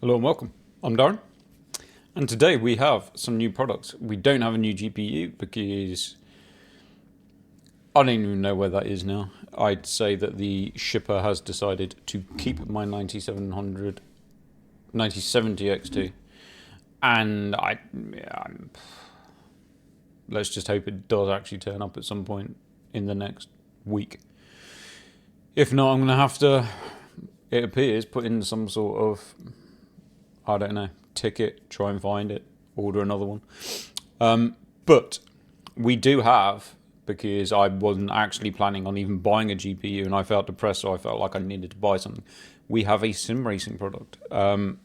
Hello and welcome. I'm Darren, and today we have some new products. We don't have a new GPU because I don't even know where that is now. I'd say that the shipper has decided to keep my 9700, 9070 X2, and let's just hope it does actually turn up at some point in the next week. If not, I'm going to have to, it appears, put in some sort of, I don't know, ticket, try and find it, order another one. But we do have, because I wasn't actually planning on even buying a GPU and I felt depressed, so I felt like I needed to buy something. We have a sim racing product. And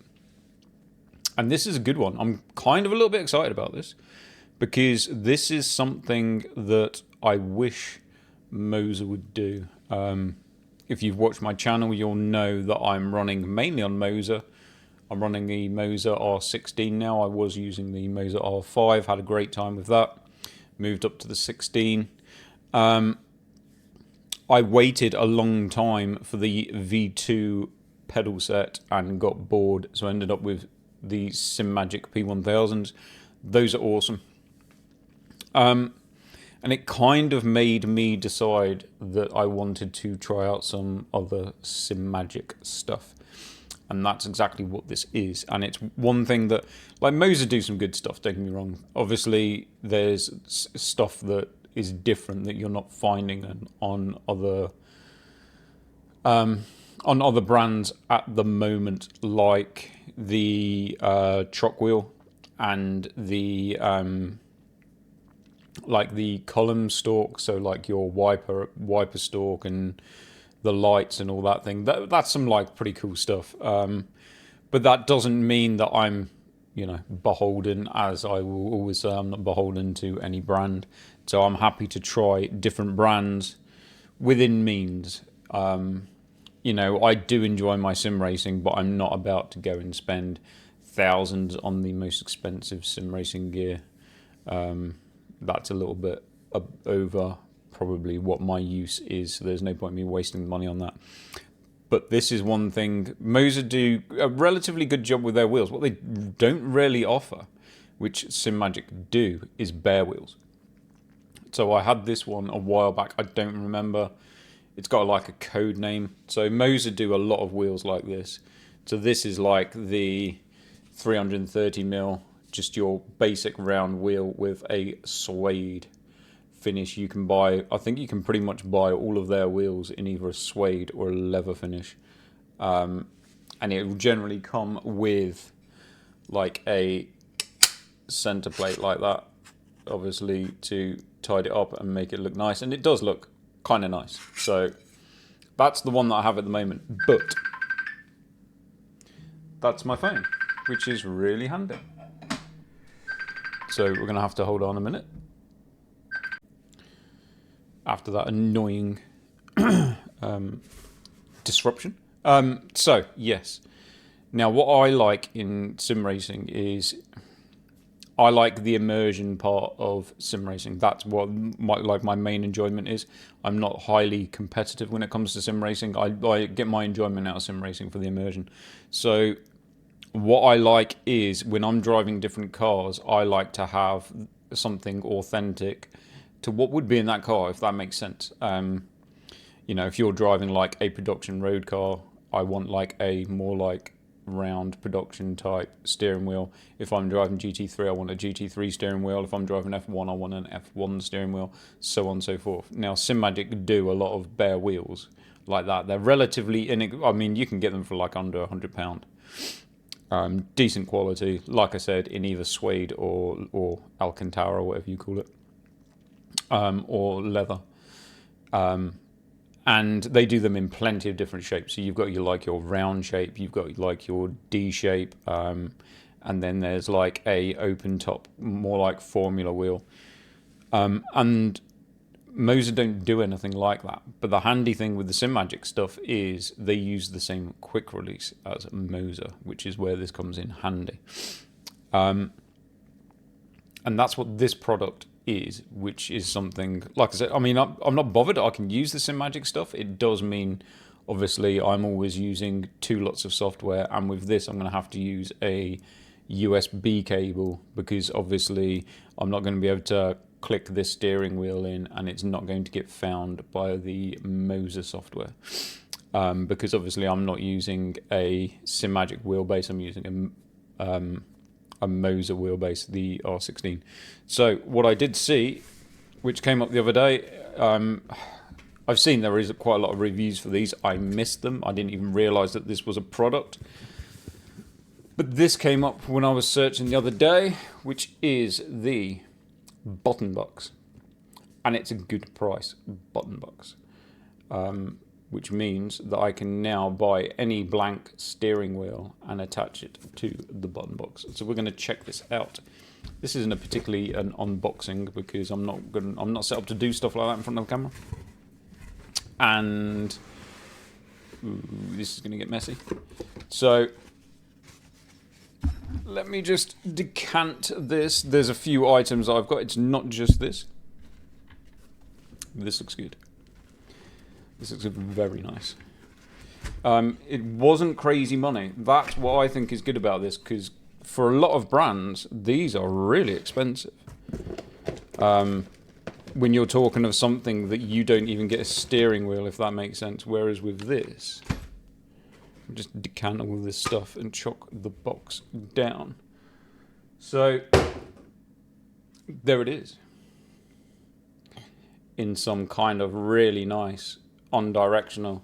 this is a good one. I'm kind of a little bit excited about this because this is something that I wish Moser would do. If you've watched my channel, you'll know that I'm running mainly on Moser. I'm running the Moser R16 now. I was using the Moser R5, had a great time with that. Moved up to the 16. I waited a long time for the V2 pedal set and got bored, so I ended up with the Simagic P1000s. Those are awesome. And it kind of made me decide that I wanted to try out some other Simagic stuff. And that's exactly what this is. And it's one thing that, like, Moser do some good stuff, don't get me wrong. Obviously, there's stuff that is different that you're not finding on other brands at the moment, like the truck wheel and the like the column stalk, so like your wiper stalk and the lights and all that thing. That's some like pretty cool stuff. But that doesn't mean that I'm, beholden, as I will always say, I'm not beholden to any brand. So I'm happy to try different brands within means. I do enjoy my sim racing, but I'm not about to go and spend thousands on the most expensive sim racing gear. That's a little bit over probably what my use is, so there's no point in me wasting money on that. But this is one thing. Moser do a relatively good job with their wheels. What they don't really offer, which Simagic do, is bare wheels. So I had this one a while back. I don't remember. It's got like a code name. So Moser do a lot of wheels like this. So this is like the 330mm, just your basic round wheel with a suede finish. You can buy, I think you can pretty much buy all of their wheels in either a suede or a leather finish. And it will generally come with like a center plate like that, obviously, to tidy it up and make it look nice. And it does look kind of nice. So that's the one that I have at the moment. But that's my phone, which is really handy. So we're going to have to hold on a minute after that annoying disruption. So, yes. Now, what I like in sim racing is I like the immersion part of sim racing. That's what my main enjoyment is. I'm not highly competitive when it comes to sim racing. I get my enjoyment out of sim racing for the immersion. So what I like is when I'm driving different cars, I like to have something authentic to what would be in that car, if that makes sense. If you're driving like a production road car, I want like a more like round production type steering wheel. If I'm driving GT3, I want a GT3 steering wheel. If I'm driving F1, I want an F1 steering wheel, so on and so forth. Now, Simagic do a lot of bare wheels like that. They're relatively, you can get them for like under £100. Decent quality, like I said, in either suede or Alcantara, or whatever you call it. Or leather, and they do them in plenty of different shapes. So you've got your round shape, you've got like your D shape, and then there's like a open top, more like Formula wheel. And Moser don't do anything like that. But the handy thing with the Simagic stuff is they use the same quick release as Moser, which is where this comes in handy. And that's what this product is, which is something, like I said, I'm not bothered. I can use the Simagic stuff. It does mean, obviously I'm always using 2 lots of software, and with this I'm going to have to use a USB cable, because obviously I'm not going to be able to click this steering wheel in and it's not going to get found by the Moser software. Because obviously I'm not using a Simagic wheelbase, I'm using a Moser wheelbase, the R16. So what I did see, which came up the other day, I've seen there is quite a lot of reviews for these. I missed them. I didn't even realise that this was a product. But this came up when I was searching the other day, which is the button box. And it's a good price button box. Which means that I can now buy any blank steering wheel and attach it to the button box. So we're going to check this out. This isn't particularly an unboxing, because I'm not set up to do stuff like that in front of the camera. And this is going to get messy. So let me just decant this. There's a few items that I've got. It's not just this. This looks good. This looks very nice. It wasn't crazy money. That's what I think is good about this, because for a lot of brands, these are really expensive. When you're talking of something that you don't even get a steering wheel, if that makes sense. Whereas with this, just decant all this stuff and chuck the box down. So there it is, in some kind of really nice on-directional.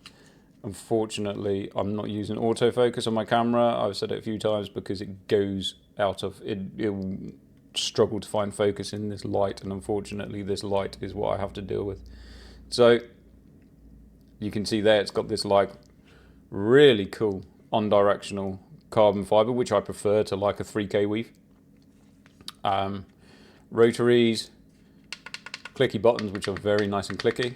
Unfortunately, I'm not using autofocus on my camera. I've said it a few times, because it goes out of it. It will struggle to find focus in this light, and unfortunately this light is what I have to deal with. So you can see there, it's got this like really cool on-directional carbon fiber, which I prefer to like a 3K weave. Rotaries, clicky buttons, which are very nice and clicky.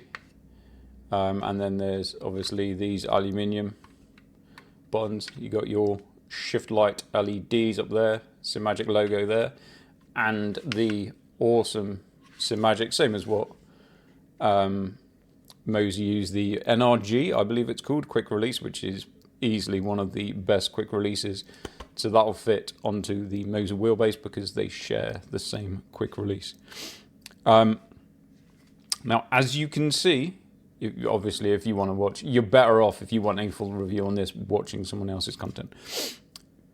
And then there's obviously these aluminium buttons. You got your shift light LEDs up there, Simagic logo there, and the awesome Simagic, same as what Moser used, the NRG, I believe it's called, quick release, which is easily one of the best quick releases. So that'll fit onto the Moser wheelbase, because they share the same quick release. Now, as you can see, obviously, if you want to watch, you're better off, if you want a full review on this, watching someone else's content.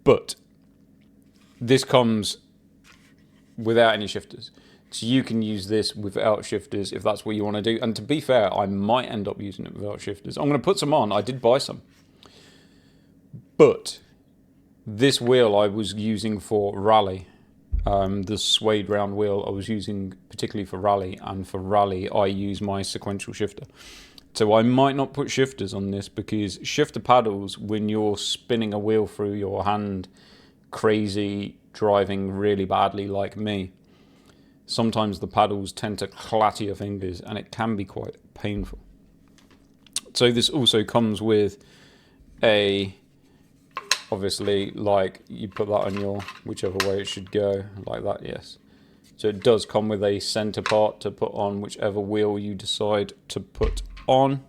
But this comes without any shifters. So you can use this without shifters if that's what you want to do. And to be fair, I might end up using it without shifters. I'm going to put some on. I did buy some. But this wheel I was using for rally. The suede round wheel I was using particularly for rally, and for rally I use my sequential shifter. So I might not put shifters on this, because shifter paddles, when you're spinning a wheel through your hand, crazy, driving really badly like me, sometimes the paddles tend to clatter your fingers and it can be quite painful. So this also comes with a, obviously, like, you put that on your, whichever way it should go, like that, yes. So it does come with a center part to put on whichever wheel you decide to put on.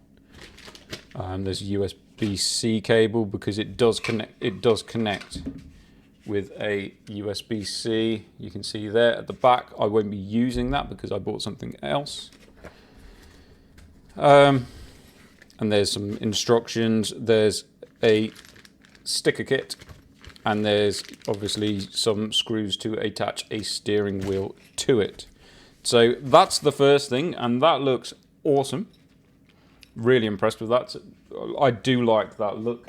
There's a USB-C cable, because it does connect with a USB-C. You can see there at the back. I won't be using that because I bought something else. And there's some instructions. There's a sticker kit, and there's obviously some screws to attach a steering wheel to it. So that's the first thing, and that looks awesome. Really impressed with that. I do like that look,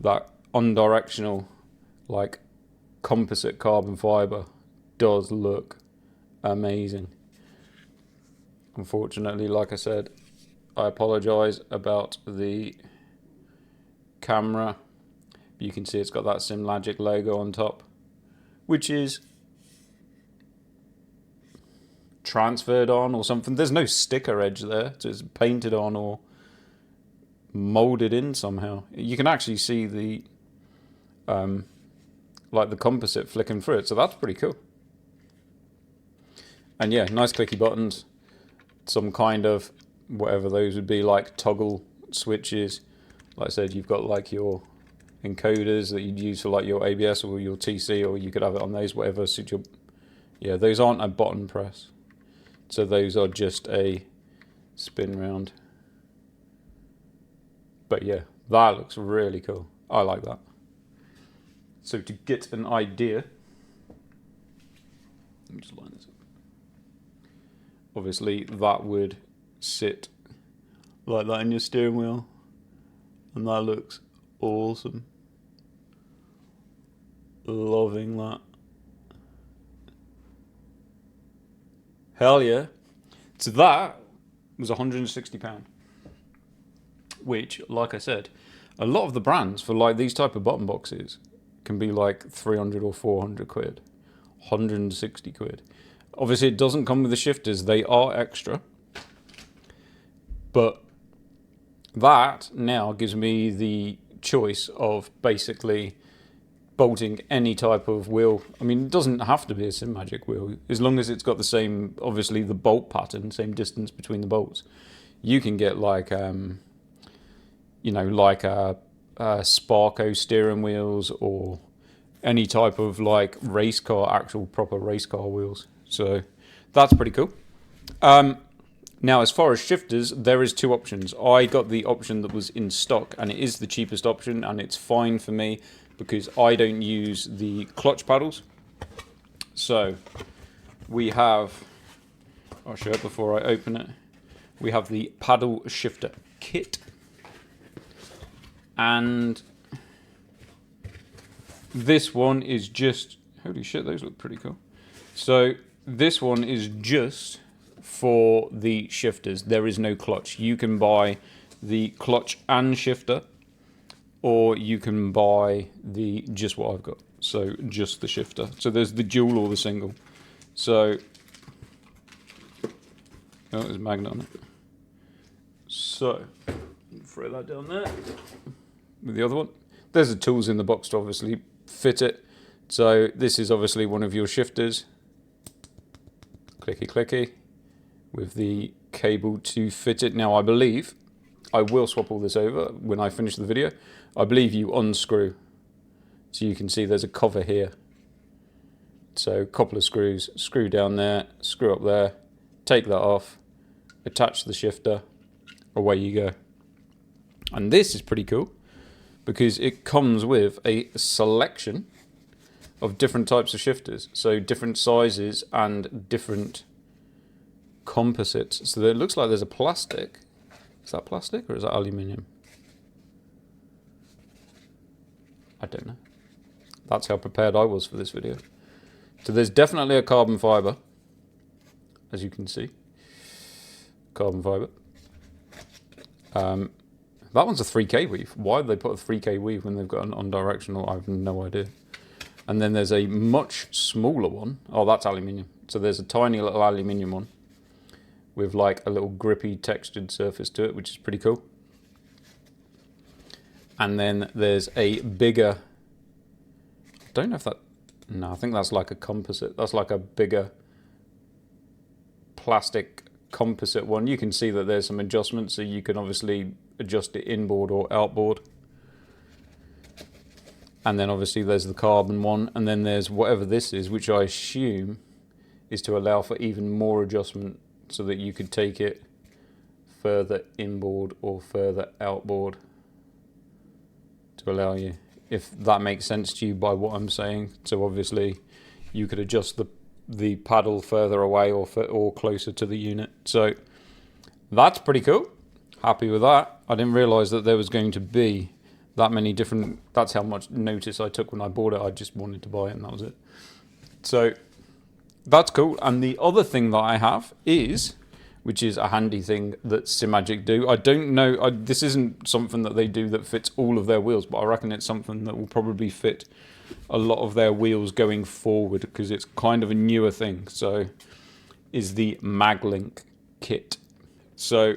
that unidirectional, like, composite carbon fiber does look amazing. Unfortunately, like I said, I apologize about the camera. You can see it's got that Simagic logo on top, which is transferred on or something. There's no sticker edge there, so it's painted on or molded in somehow. You can actually see the like the composite flicking through it, so that's pretty cool. And yeah, nice clicky buttons, some kind of whatever those would be, like toggle switches, like I said, you've got like your encoders that you'd use for like your ABS or your TC, or you could have it on those, whatever suits your... Yeah, those aren't a button press. So those are just a spin round. But yeah, that looks really cool. I like that. So to get an idea, let me just line this up. Obviously that would sit like that in your steering wheel, and that looks awesome. Loving that. Hell yeah. So that was £160, which, like I said, a lot of the brands for like these type of button boxes can be like 300 or 400 quid. 160 quid. Obviously it doesn't come with the shifters, they are extra. But that now gives me the choice of basically bolting any type of wheel. I mean, it doesn't have to be a Simagic wheel, as long as it's got the same, obviously the bolt pattern, same distance between the bolts. You can get like, you know, like a Sparco steering wheels, or any type of like race car, actual proper race car wheels. So that's pretty cool. Now, as far as shifters, there is two options. I got the option that was in stock, and it is the cheapest option, and it's fine for me because I don't use the clutch paddles. So we have, I'll show it before I open it. We have the paddle shifter kit, and this one is just, holy shit, those look pretty cool. So this one is just for the shifters. There is no clutch. You can buy the clutch and shifter, or you can buy the just what I've got. So just the shifter. So there's the dual or the single. So oh, there's a magnet on it. So throw that down there with the other one. There's the tools in the box to obviously fit it. So this is obviously one of your shifters. Clicky clicky with the cable to fit it. Now I believe, I will swap all this over when I finish the video. I believe you unscrew. So you can see there's a cover here. So a couple of screws, screw down there, screw up there, take that off, attach the shifter, away you go. And this is pretty cool because it comes with a selection of different types of shifters. So different sizes and different composites. So it looks like there's a plastic. Is that plastic or is that aluminium? I don't know. That's how prepared I was for this video. So there's definitely a carbon fiber, as you can see. Carbon fiber. That one's a 3K weave. Why did they put a 3K weave when they've got an on-directional? I have no idea. And then there's a much smaller one. Oh, that's aluminium. So there's a tiny little aluminium one with like a little grippy textured surface to it, which is pretty cool. And then there's a bigger, I don't know if that, no, I think that's like a composite. That's like a bigger plastic composite one. You can see that there's some adjustments, so you can obviously adjust it inboard or outboard. And then obviously there's the carbon one, and then there's whatever this is, which I assume is to allow for even more adjustment, so that you could take it further inboard or further outboard, to allow you, if that makes sense to you by what I'm saying. So obviously you could adjust the paddle further away or closer to the unit. So that's pretty cool. Happy with that. I didn't realize that there was going to be that many different, that's how much notice I took when I bought it. I just wanted to buy it and that was it. So that's cool. And the other thing that I have is, which is a handy thing that Simagic do. I don't know, this isn't something that they do that fits all of their wheels, but I reckon it's something that will probably fit a lot of their wheels going forward, because it's kind of a newer thing. So is the MagLink kit. So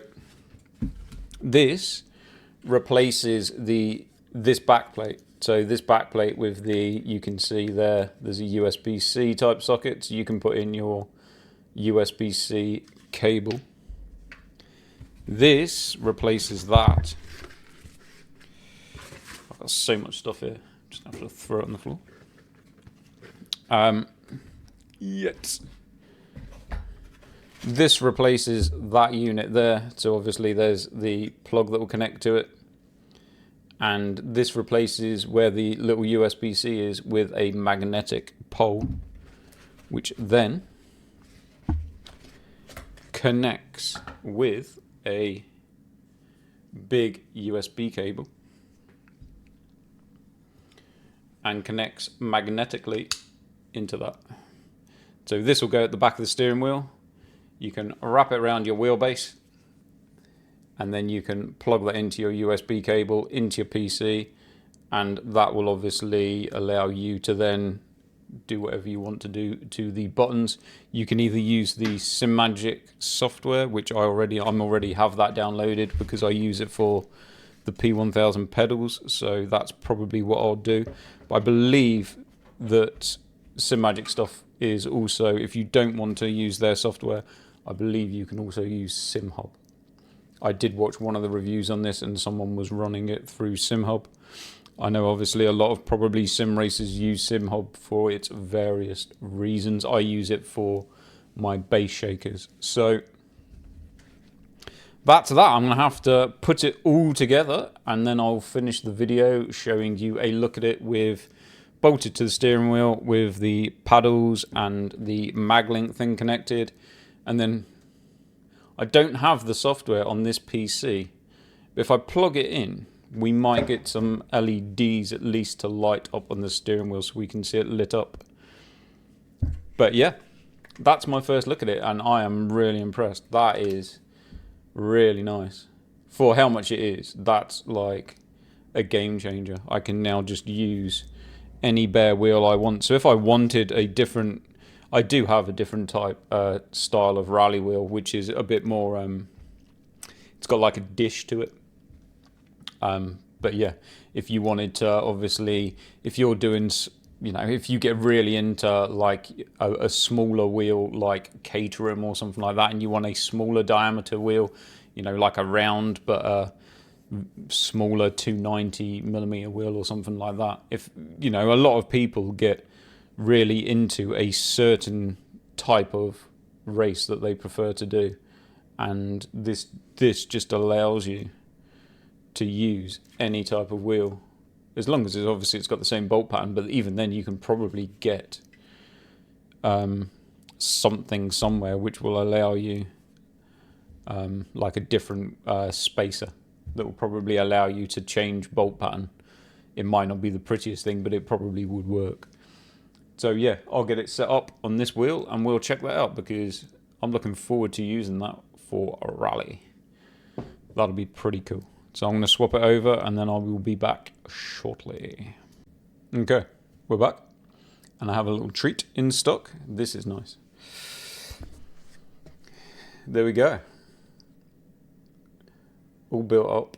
this replaces this backplate. So this backplate with the, you can see there's a USB-C type socket, so you can put in your USB-C cable. This replaces that. I've got so much stuff here. Just have to throw it on the floor. Yet. This replaces that unit there. So obviously there's the plug that will connect to it. And this replaces where the little USB-C is with a magnetic pole, which then connects with a big USB cable and connects magnetically into that. So this will go at the back of the steering wheel. You can wrap it around your wheelbase, and then you can plug that into your USB cable, into your PC, and that will obviously allow you to then do whatever you want to do to the buttons. You can either use the Simagic software, which I'm already have that downloaded because I use it for the P1000 pedals, so that's probably what I'll do. But I believe that Simagic stuff is also, if you don't want to use their software, I believe you can also use SimHub. I did watch one of the reviews on this and someone was running it through SimHub. I know obviously a lot of probably sim racers use SimHub for its various reasons. I use it for my bass shakers. So that's that. I'm going to have to put it all together and then I'll finish the video showing you a look at it with bolted to the steering wheel with the paddles and the MagLink thing connected. And then I don't have the software on this PC, but if I plug it in, we might get some LEDs at least to light up on the steering wheel so we can see it lit up. But yeah, that's my first look at it and I am really impressed. That is really nice. For how much it is, that's like a game changer. I can now just use any bare wheel I want. So if I wanted a different, I do have a different type style of rally wheel, which is a bit more, it's got like a dish to it. But yeah, if you wanted to, obviously, if you're doing, you know, if you get really into like a smaller wheel, like Caterham or something like that, and you want a smaller diameter wheel, you know, like a round, but a smaller 290mm wheel or something like that. If, you know, a lot of people get really into a certain type of race that they prefer to do, and this just allows you to use any type of wheel as long as it's got the same bolt pattern. But even then you can probably get something somewhere which will allow you like a different spacer that will probably allow you to change bolt pattern. It might not be the prettiest thing, but it probably would work. So yeah, I'll get it set up on this wheel and we'll check that out because I'm looking forward to using that for a rally. That'll be pretty cool. So I'm going to swap it over and then I will be back shortly. Okay, we're back. And I have a little treat in stock. This is nice. There we go. All built up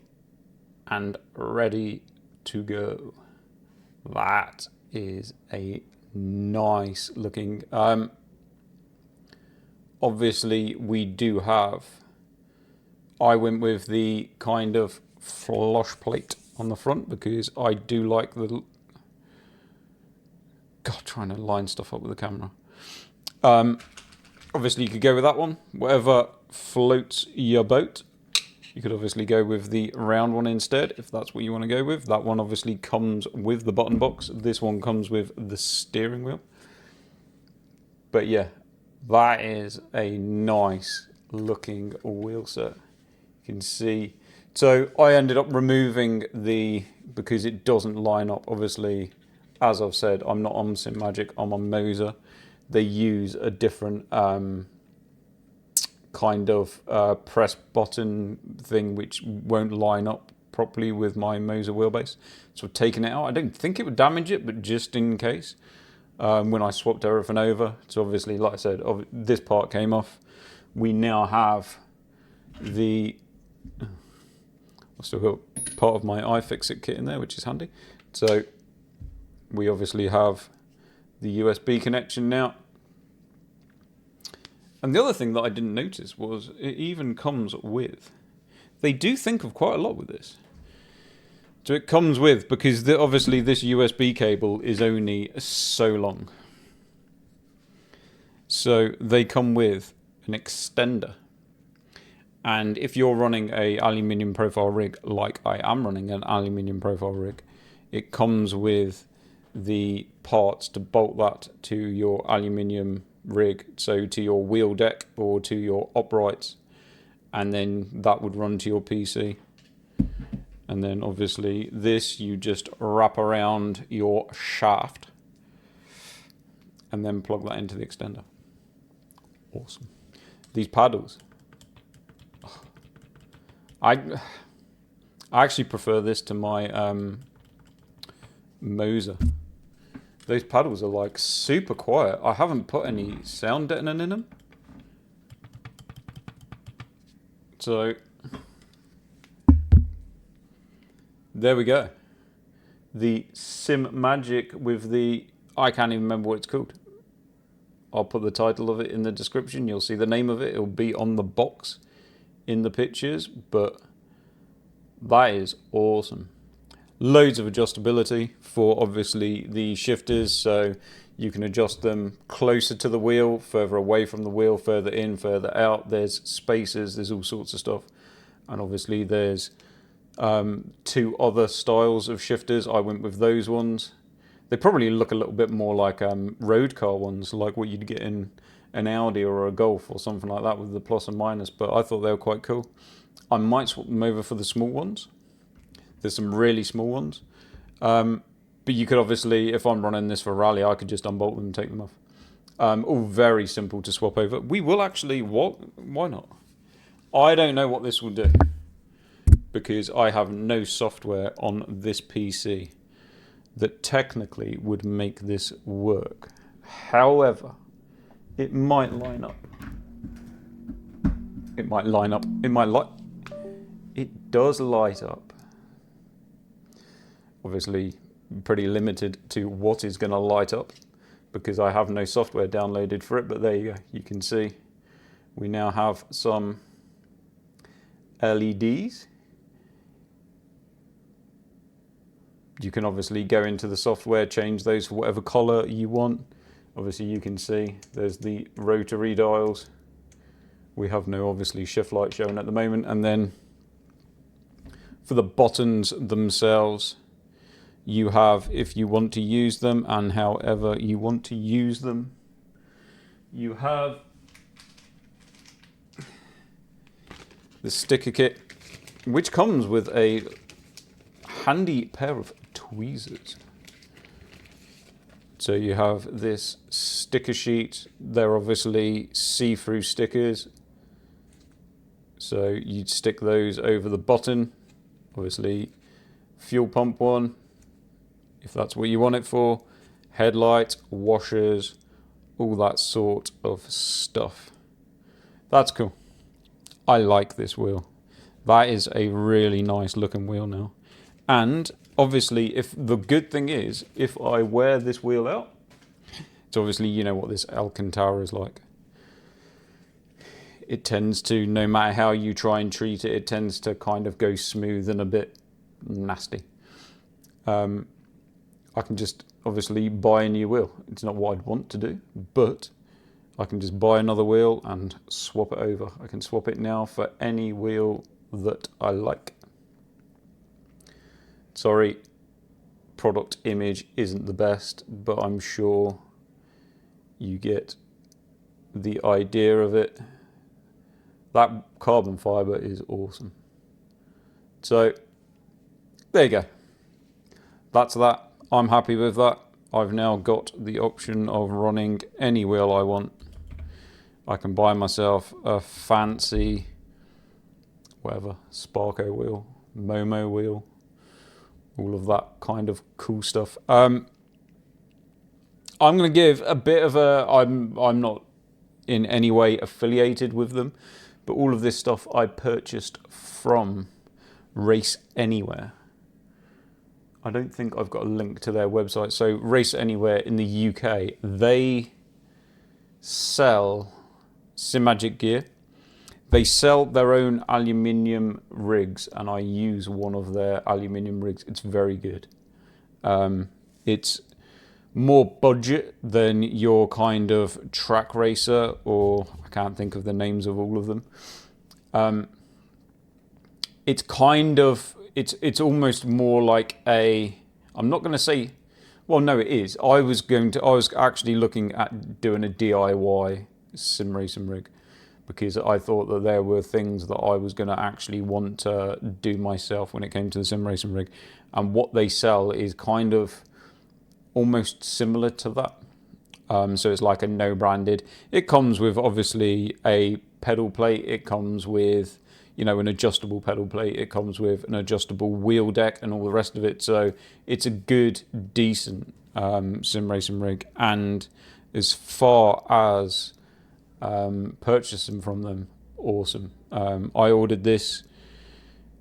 and ready to go. That is a nice looking. Obviously we do have, I went with the kind of flush plate on the front because I do like the, God, trying to line stuff up with the camera. Obviously you could go with that one, whatever floats your boat. You could obviously go with the round one instead, if that's what you want to go with. That one obviously comes with the button box. This one comes with the steering wheel. But yeah, that is a nice looking wheel set. You can see. So I ended up removing the, because it doesn't line up. Obviously, as I've said, I'm not on Simagic, I'm on Moser. They use a different kind of press button thing which won't line up properly with my Moser wheelbase. So I've taken it out. I don't think it would damage it, but just in case, when I swapped everything over. So obviously, like I said, this part came off. We now have the, I've still got part of my iFixit kit in there, which is handy. So we obviously have the USB connection now. And the other thing that I didn't notice was it even comes with, they do think of quite a lot with this. So it comes with, because obviously this USB cable is only so long. So they come with an extender. And if you're running a aluminium profile rig, like I am running an aluminium profile rig, it comes with the parts to bolt that to your aluminium rig, so to your wheel deck or to your uprights, and then that would run to your PC. And then obviously this you just wrap around your shaft and then plug that into the extender. Awesome. These paddles, I actually prefer this to my Moser. Those paddles are like super quiet. I haven't put any sound deadening in them. So there we go. The Simagic with the, I can't even remember what it's called. I'll put the title of it in the description. You'll see the name of it. It'll be on the box in the pictures, but that is awesome. Loads of adjustability for obviously the shifters, so you can adjust them closer to the wheel, further away from the wheel, further in, further out. There's spacers, there's all sorts of stuff. And obviously there's two other styles of shifters. I went with those ones. They probably look a little bit more like road car ones, like what you'd get in an Audi or a Golf or something like that with the plus and minus, but I thought they were quite cool. I might swap them over for the small ones. There's some really small ones. But you could obviously, if I'm running this for rally, I could just unbolt them and take them off. All very simple to swap over. We will actually, why not? I don't know what this will do, because I have no software on this PC that technically would make this work. However, it might line up. It might line up. It might light. It does light up. Obviously, pretty limited to what is going to light up because I have no software downloaded for it, but there you go. You can see we now have some LEDs. You can obviously go into the software, change those for whatever color you want. Obviously you can see there's the rotary dials. We have no obviously shift light showing at the moment. And then for the buttons themselves, you have, if you want to use them and however you want to use them, you have the sticker kit, which comes with a handy pair of tweezers. So you have this sticker sheet. They're obviously see-through stickers. So you'd stick those over the button. Obviously, fuel pump one, if that's what you want it for. Headlights, washers, all that sort of stuff. That's cool. I like this wheel. That is a really nice looking wheel now. And obviously, if the good thing is, if I wear this wheel out, it's obviously, you know what this Alcantara is like. It tends to, no matter how you try and treat it, it tends to kind of go smooth and a bit nasty. I can just obviously buy a new wheel. It's not what I'd want to do, but I can just buy another wheel and swap it over. I can swap it now for any wheel that I like. Sorry, product image isn't the best, but I'm sure you get the idea of it. That carbon fiber is awesome. So there you go. That's that. I'm happy with that. I've now got the option of running any wheel I want. I can buy myself a fancy, whatever, Sparko wheel, Momo wheel, all of that kind of cool stuff. I'm going to give a bit of a, I'm not in any way affiliated with them, but all of this stuff I purchased from Race Anywhere. I don't think I've got a link to their website. So Race Anywhere in the UK, they sell Simagic gear. They sell their own aluminium rigs, and I use one of their aluminium rigs. It's very good. It's more budget than your kind of track racer, or I can't think of the names of all of them. It's kind of, it's almost more like a, I'm not going to say, well, no, it is. I was actually looking at doing a DIY sim racing rig, because I thought that there were things that I was going to actually want to do myself when it came to the sim racing rig. And what they sell is kind of almost similar to that. So it's like a no branded. It comes with obviously a pedal plate. It comes with, you know, an adjustable pedal plate. It comes with an adjustable wheel deck and all the rest of it. So it's a good, decent sim racing rig. And as far as purchasing from them, awesome. I ordered this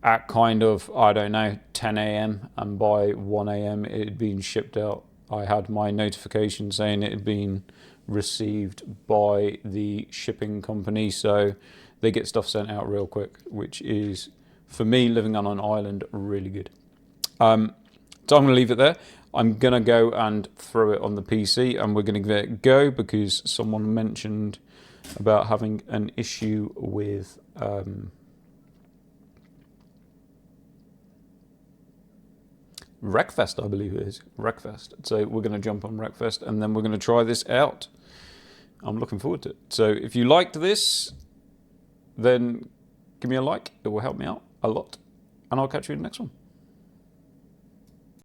at kind of, I don't know, 10 a.m. and by 1 a.m. it had been shipped out. I had my notification saying it had been received by the shipping company, so they get stuff sent out real quick, which is, for me, living on an island, really good. So I'm going to leave it there. I'm going to go and throw it on the PC, and we're going to give it a go, because someone mentioned about having an issue with Wreckfest, I believe it is. Wreckfest. So we're going to jump on Wreckfest, and then we're going to try this out. I'm looking forward to it. So if you liked this, then give me a like. It will help me out a lot. And I'll catch you in the next one.